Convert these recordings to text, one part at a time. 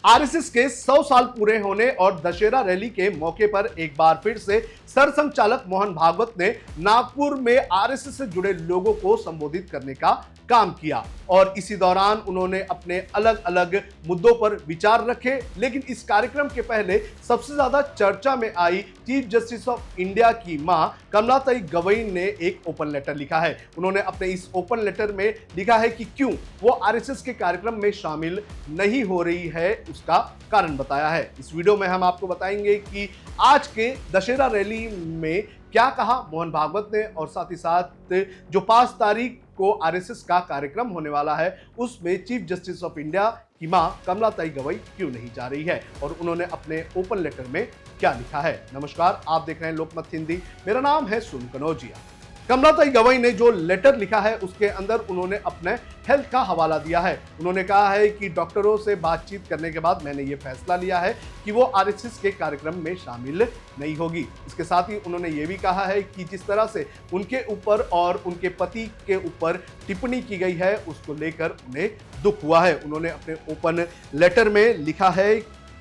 RSS के 100 साल पूरे होने और दशहरा रैली के मौके पर एक बार फिर से सरसंघचालक मोहन भागवत ने नागपुर में आरएसएस से जुड़े लोगों को संबोधित करने का काम किया और इसी दौरान उन्होंने अपने अलग अलग मुद्दों पर विचार रखे। लेकिन इस कार्यक्रम के पहले सबसे ज्यादा चर्चा में I chief justice of India की मां कमलाताई गवई ने एक ओपन लेटर लिखा है। उन्होंने अपने इस ओपन लेटर में लिखा है कि क्यों वो आरएसएस के कार्यक्रम में शामिल नहीं हो रही है, उसका कारण बताया है। इस वीडियो में हम आपको बताएंगे कि आज के दशहरा रैली में क्या कहा मोहन भागवत ने और साथ ही साथ जो 5 तारीख को आरएसएस का कार्यक्रम होने वाला है उसमें चीफ जस्टिस ऑफ इंडिया की मां कमलाताई गवई क्यों नहीं जा रही है और उन्होंने अपने ओपन लेटर में क्या लिखा है। नमस्कार, आप देख रहे हैं लोकमत हिंदी, मेरा नाम है सुन कनौजिया। कमलाताई गवई ने जो लेटर लिखा है उसके अंदर उन्होंने अपने हेल्थ का हवाला दिया है। उन्होंने कहा है कि डॉक्टरों से बातचीत करने के बाद मैंने ये फैसला लिया है कि वो आरएसएस के कार्यक्रम में शामिल नहीं होगी। इसके साथ ही उन्होंने ये भी कहा है कि जिस तरह से उनके ऊपर और उनके पति के ऊपर टिप्पणी की गई है उसको लेकर उन्हें दुख हुआ है। उन्होंने अपने ओपन लेटर में लिखा है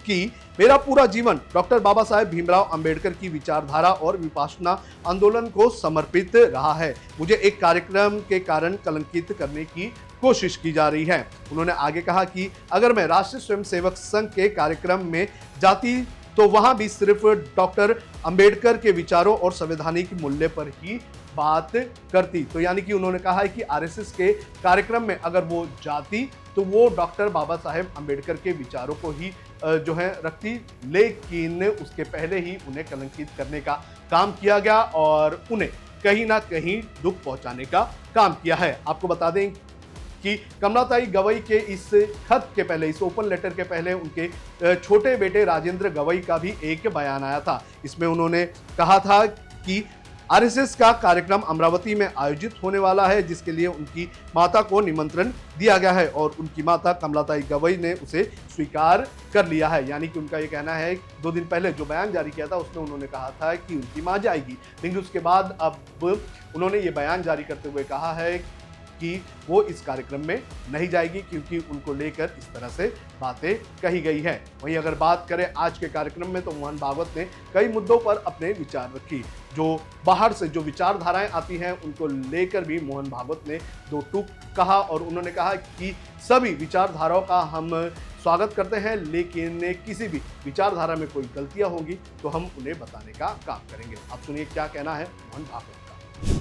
कि मेरा पूरा जीवन डॉक्टर बाबा साहेब भीमराव अंबेडकर की विचारधारा और विपासना आंदोलन को समर्पित रहा है। मुझे एक कार्यक्रम के कारण कलंकित करने की कोशिश की जा रही है। उन्होंने आगे कहा कि अगर मैं राष्ट्रीय स्वयंसेवक संघ के कार्यक्रम में जाती तो वहां भी सिर्फ डॉक्टर अंबेडकर के विचारों और संवैधानिक मूल्य पर ही बात करती। तो यानी कि उन्होंने कहा है कि आरएसएस के कार्यक्रम में अगर वो जाती तो वो डॉक्टर बाबा साहेब अंबेडकर के विचारों को ही जो है रखती, लेकिन उसके पहले ही उन्हें कलंकित करने का काम किया गया और उन्हें कहीं ना कहीं दुख पहुंचाने का काम किया है। आपको बता दें कि कमलाताई गवई के इस खत के पहले, इस ओपन लेटर के पहले उनके छोटे बेटे राजेंद्र गवई का भी एक बयान आया था। इसमें उन्होंने कहा था कि आरएसएस का कार्यक्रम अमरावती में आयोजित होने वाला है जिसके लिए उनकी माता को निमंत्रण दिया गया है और उनकी माता कमलाताई गवई ने उसे स्वीकार कर लिया है। यानी कि उनका ये कहना है 2 दिन पहले जो बयान जारी किया था उसमें उन्होंने कहा था कि उनकी मां जाएगी, लेकिन उसके बाद अब उन्होंने ये बयान जारी करते हुए कहा है कि वो इस कार्यक्रम में नहीं जाएगी क्योंकि उनको लेकर इस तरह से बातें कही गई है। वहीं अगर बात करें आज के कार्यक्रम में तो मोहन भागवत ने कई मुद्दों पर अपने विचार रखी। जो बाहर से जो विचारधाराएं आती हैं उनको लेकर भी मोहन भागवत ने 2 टूक कहा और उन्होंने कहा कि सभी विचारधाराओं का हम स्वागत करते हैं, लेकिन किसी भी विचारधारा में कोई गलतियां होंगी तो हम उन्हें बताने का काम करेंगे। आप सुनिए क्या कहना है मोहन भागवत का।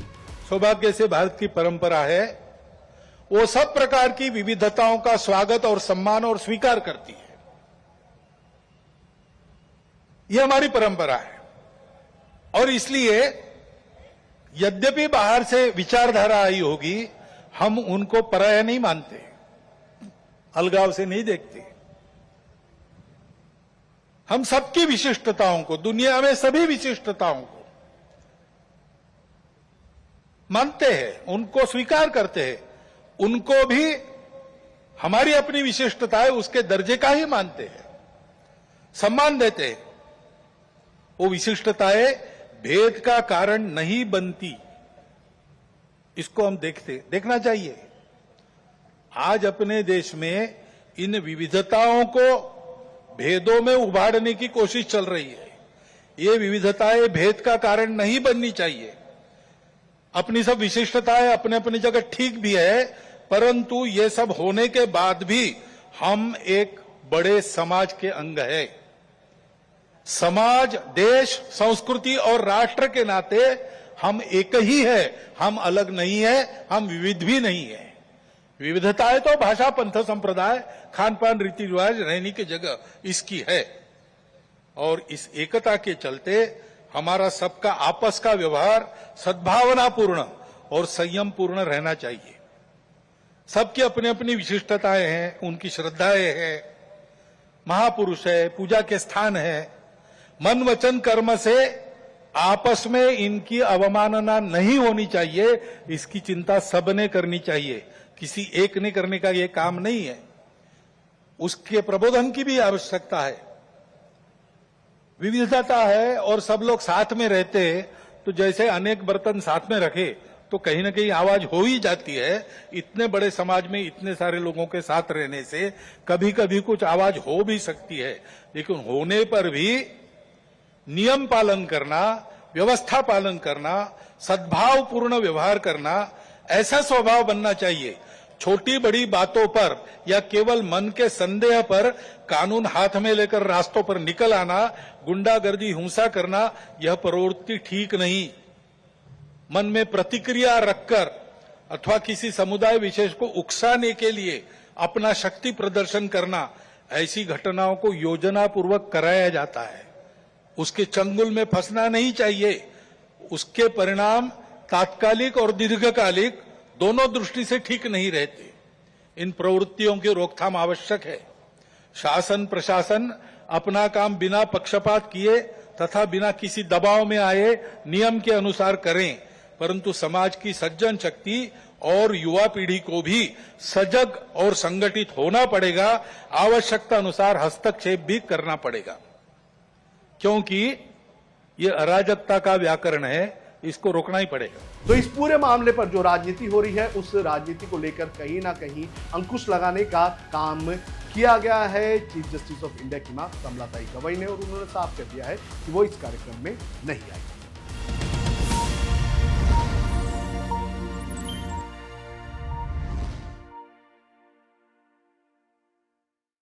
सौभाग्य से भारत की परंपरा है वो सब प्रकार की विविधताओं का स्वागत और सम्मान और स्वीकार करती है। यह हमारी परंपरा है और इसलिए यद्यपि बाहर से विचारधारा आई होगी हम उनको पराया नहीं मानते, अलगाव से नहीं देखते। हम सबकी विशिष्टताओं को, दुनिया में सभी विशिष्टताओं को मानते हैं, उनको स्वीकार करते हैं, उनको भी हमारी अपनी विशिष्टता है उसके दर्जे का ही मानते हैं, सम्मान देते हैं। वो विशिष्टताएं भेद का कारण नहीं बनती, इसको हम देखना चाहिए। आज अपने देश में इन विविधताओं को भेदों में उभारने की कोशिश चल रही है। ये विविधताएं भेद का कारण नहीं बननी चाहिए। अपनी सब विशिष्टताएं अपने अपनी जगह ठीक भी है, परंतु ये सब होने के बाद भी हम एक बड़े समाज के अंग है। समाज, देश, संस्कृति और राष्ट्र के नाते हम एक ही है, हम अलग नहीं है, हम विविध भी नहीं है। विविधताएं तो भाषा, पंथ, संप्रदाय, खान पान, रीति रिवाज, रहने की जगह इसकी है और इस एकता के चलते हमारा सबका आपस का व्यवहार सद्भावनापूर्ण और संयम पूर्ण रहना चाहिए। सबकी अपनी अपनी विशिष्टताएं हैं, उनकी श्रद्धाएं हैं, महापुरुष है, पूजा के स्थान है। मन वचन कर्म से आपस में इनकी अवमानना नहीं होनी चाहिए, इसकी चिंता सबने करनी चाहिए, किसी एक ने करने का यह काम नहीं है। उसके प्रबोधन की भी आवश्यकता है। विविधता है और सब लोग साथ में रहते हैं तो जैसे अनेक बर्तन साथ में रखे तो कहीं ना कहीं आवाज हो ही जाती है। इतने बड़े समाज में इतने सारे लोगों के साथ रहने से कभी कभी कुछ आवाज हो भी सकती है, लेकिन होने पर भी नियम पालन करना, व्यवस्था पालन करना, सद्भावपूर्ण व्यवहार करना, ऐसा स्वभाव बनना चाहिए। छोटी बड़ी बातों पर या केवल मन के संदेह पर कानून हाथ में लेकर रास्तों पर निकल आना, गुंडागर्दी, हिंसा करना, यह प्रवृत्ति ठीक नहीं। मन में प्रतिक्रिया रखकर अथवा किसी समुदाय विशेष को उकसाने के लिए अपना शक्ति प्रदर्शन करना, ऐसी घटनाओं को योजनापूर्वक कराया जाता है। उसके चंगुल में फंसना नहीं चाहिए। उसके परिणाम तात्कालिक और दीर्घकालिक दोनों दृष्टि से ठीक नहीं रहते। इन प्रवृत्तियों की रोकथाम आवश्यक है। शासन प्रशासन अपना काम बिना पक्षपात किए तथा बिना किसी दबाव में आए नियम के अनुसार करें, परंतु समाज की सज्जन शक्ति और युवा पीढ़ी को भी सजग और संगठित होना पड़ेगा। आवश्यकता अनुसार हस्तक्षेप भी करना पड़ेगा, क्योंकि ये अराजकता का व्याकरण है, इसको रोकना ही पड़ेगा। तो इस पूरे मामले पर जो राजनीति हो रही है, उस राजनीति को लेकर कहीं ना कहीं अंकुश लगाने का काम किया गया है चीफ जस्टिस ऑफ इंडिया की मां कमलाताई गवई ने, और उन्होंने साफ कर दिया है कि वो इस कार्यक्रम में नहीं आएगी।